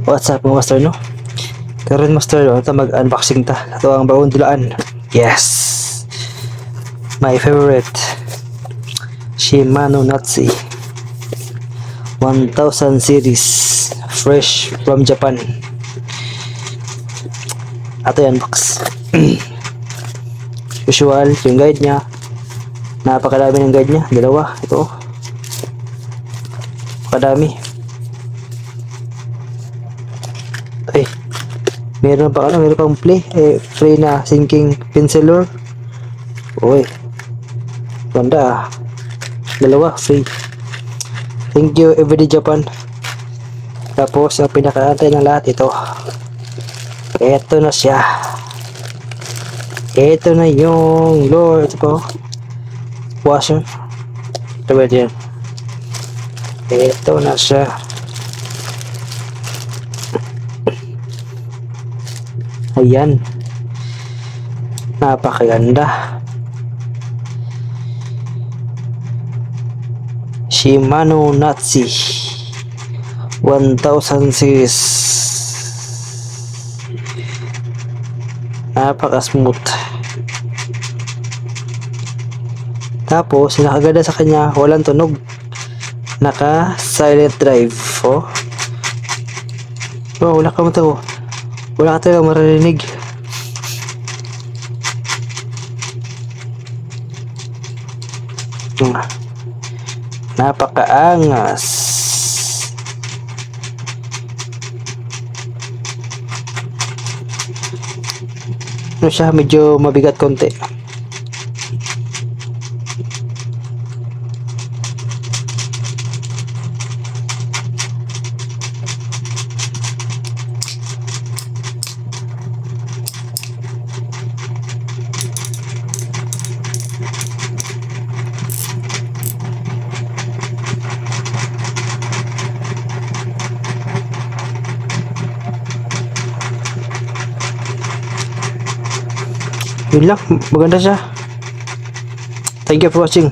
What's up mga master no? Karon master ito mag-unboxing ta. Ito ang bagong dulaan. Yes! My favorite Shimano Natsu 1000 series fresh from Japan. Ito yan box. Usual yung guide nya. Napakadami ng guide nya. Dalawa. Ito. Napakadami. Ay, meron pang play, free na sinking pencil lure. Uy, ganda dalawa, free. Thank you Everyday Japan. Tapos, ang pinakaantay ng lahat, ito. Ito na siya. Ito na yung lure. Ito po. Washer. Ito ba yan? Ito na siya. Ayan, napakaganda. Shimano Natsu 1000 series. Napaka smooth. Tapos nakaganda sa kanya, walang tunog, naka silent drive. Oh, wala ka mo. Wala ka talaga maririnig. Napakaangas. Ano siya, medyo mabigat konti. Yun lang, maganda siya. Thank you for watching.